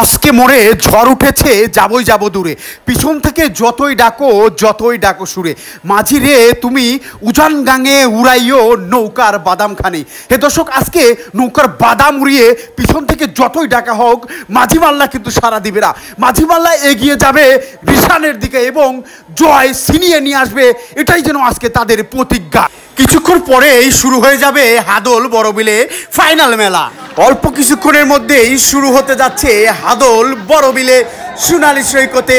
আজকে মোড়ে ঝড় উঠেছে, যাবই যাব দূরে, পিছন থেকে যতই ডাকো সুরে, মাঝি রে তুমি উজান গাঙে উড়াইও নৌকার বাদাম খানি। হে দর্শক, আজকে নৌকার বাদাম উড়িয়ে পিছন থেকে যতই ডাকা হোক, মাঝি মাল্লা কিন্তু সাড়া দিবে না। মাঝি মাল্লা এগিয়ে যাবে রিসানের দিকে এবং জয় ছিনিয়ে নিয়ে আসবে, এটাই যেন আজকে তাদের প্রতিজ্ঞা। কিছুক্ষণ পরেই শুরু হয়ে যাবে হাদল বড়বিলে ফাইনাল মেলা। অল্প কিছুক্ষণের মধ্যেই শুরু হতে যাচ্ছে হাদল বড়বিলে সোনালী সৈকতে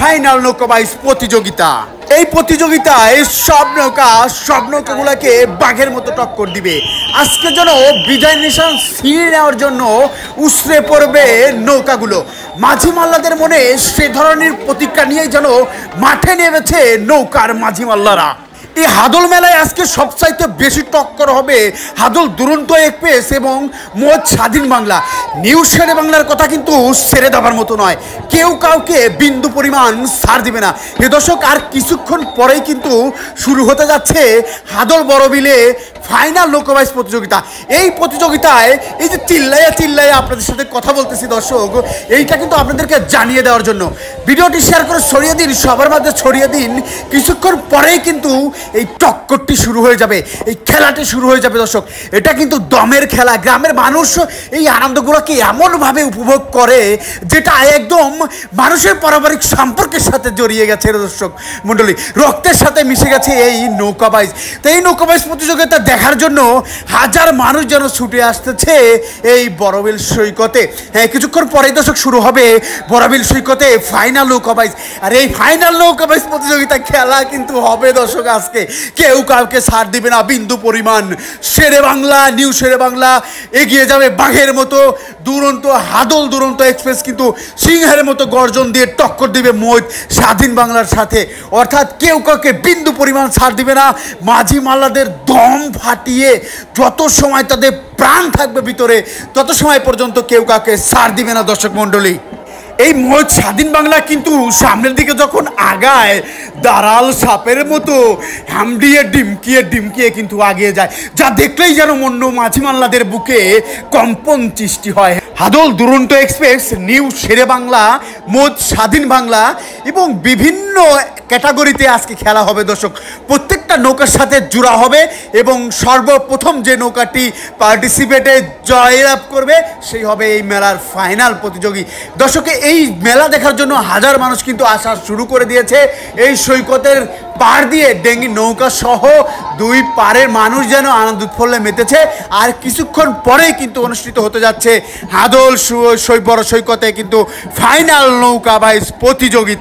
ফাইনাল নৌকাবাইজ প্রতিযোগিতা। এই প্রতিযোগিতায় সব নৌকাগুলোকে বাঘের মতো টক্কর দিবে। আজকে যেন বিজয় নিশান ছিনিয়ে নেওয়ার জন্য উছড়ে পড়বে নৌকাগুলো। মাঝি মাল্লাদের মনে সে ধরনের প্রতিজ্ঞা নিয়েই যেন মাঠে নেমেছে নৌকার মাঝি মাল্লারা। এই হাদল মেলায় আজকে সবচাইতে বেশি টক্কর হবে হাদল দুরন্ত এক্সপ্রেস এবং মোজ স্বাধীন বাংলা। নিউ শেরে বাংলার কথা কিন্তু ছেড়ে দেওয়ার মতো নয়, কেউ কাউকে বিন্দু পরিমাণ ছাড় দিবে না। এ দর্শক, আর কিছুক্ষণ পরেই কিন্তু শুরু হতে যাচ্ছে হাদল বড়বিলে ফাইনাল নৌকাবাইজ প্রতিযোগিতা। এই প্রতিযোগিতায় এই যে চিল্লাইয়া আপনাদের সাথে কথা বলতেছি দর্শক, এইটা কিন্তু আপনাদেরকে জানিয়ে দেওয়ার জন্য ভিডিওটি শেয়ার করে ছড়িয়ে দিন, সবার মাঝে ছড়িয়ে দিন। কিছুক্ষণ পরেই কিন্তু এই টক্করটি শুরু হয়ে যাবে, এই খেলাটি শুরু হয়ে যাবে দর্শক। এটা কিন্তু দমের খেলা। গ্রামের মানুষ এই আনন্দগুলোকে এমনভাবে উপভোগ করে যেটা একদম মানুষের পারিবারিক সম্পর্কের সাথে জড়িয়ে গেছে দর্শক মণ্ডলী, রক্তের সাথে মিশে গেছে এই নৌকাবাইজ। তো এই নৌকাবাইজ প্রতিযোগিতা দেখার জন্য হাজার মানুষ যেন ছুটে আসতেছে এই বড়বিল সৈকতে। হ্যাঁ, কিছুক্ষণ পরেই দর্শক শুরু হবে বড়বিল সৈকতে ফাইনাল নৌকাবাইজ। আর এই ফাইনাল নৌকাবাইজ প্রতিযোগিতা খেলা কিন্তু হবে দর্শক আজকে। কেউ কাউকে ছাড় দিবে না বিন্দু পরিমাণ। শেরে বাংলা, নিউ শেরে বাংলা এগিয়ে যাবে বাঘের মতো। হাদল দুরন্ত এক্সপ্রেস কিন্তু সিংহের মতো গর্জন দিয়ে টক্কর দিবে মোজ স্বাধীন বাংলার সাথে। অর্থাৎ কেউ কাউকে বিন্দু পরিমাণ ছাড় দিবে না। মাঝি মাল্লাদের দম ফাটিয়ে যত সময় তাদের প্রাণ থাকবে ভিতরে, তত সময় পর্যন্ত কেউ কাউকে ছাড় দিবে না দর্শক মণ্ডলী। এই মোজ স্বাধীন বাংলা কিন্তু সামনের দিকে যখন আগায়, দাঁড়াল সাপের মতো হামডিয়ে ডিমকিয়ে কিন্তু আগিয়ে যায়, যা দেখলেই যেন মন্য মাঝি মাল্লাদের বুকে কম্পন সৃষ্টি হয়। হাদল দুরন্ত এক্সপ্রেস, নিউ শেরে বাংলা, মোজ স্বাধীন বাংলা এবং বিভিন্ন ক্যাটাগরিতে আজকে খেলা হবে দর্শক। প্রত্যেকটা নৌকার সাথে জোড়া হবে এবং সর্বপ্রথম যে নৌকাটি পার্টিসিপেটে জয়লাভ করবে সেই হবে এই মেলার ফাইনাল প্রতিযোগী। দর্শক, এই মেলা দেখার জন্য হাজার মানুষ কিন্তু আসা শুরু করে দিয়েছে। এই সৈকতের পাড় দিয়ে ডেঙ্গি নৌকা সহ দুই পাড়ের মানুষ যেন আনন্দ উৎফুল্লে মেতেছে। আর কিছুক্ষণ পরেই কিন্তু অনুষ্ঠিত হতে যাচ্ছে হাদল বড় সৈকতে কিন্তু ফাইনাল নৌকাবাইজ প্রতিযোগিতা।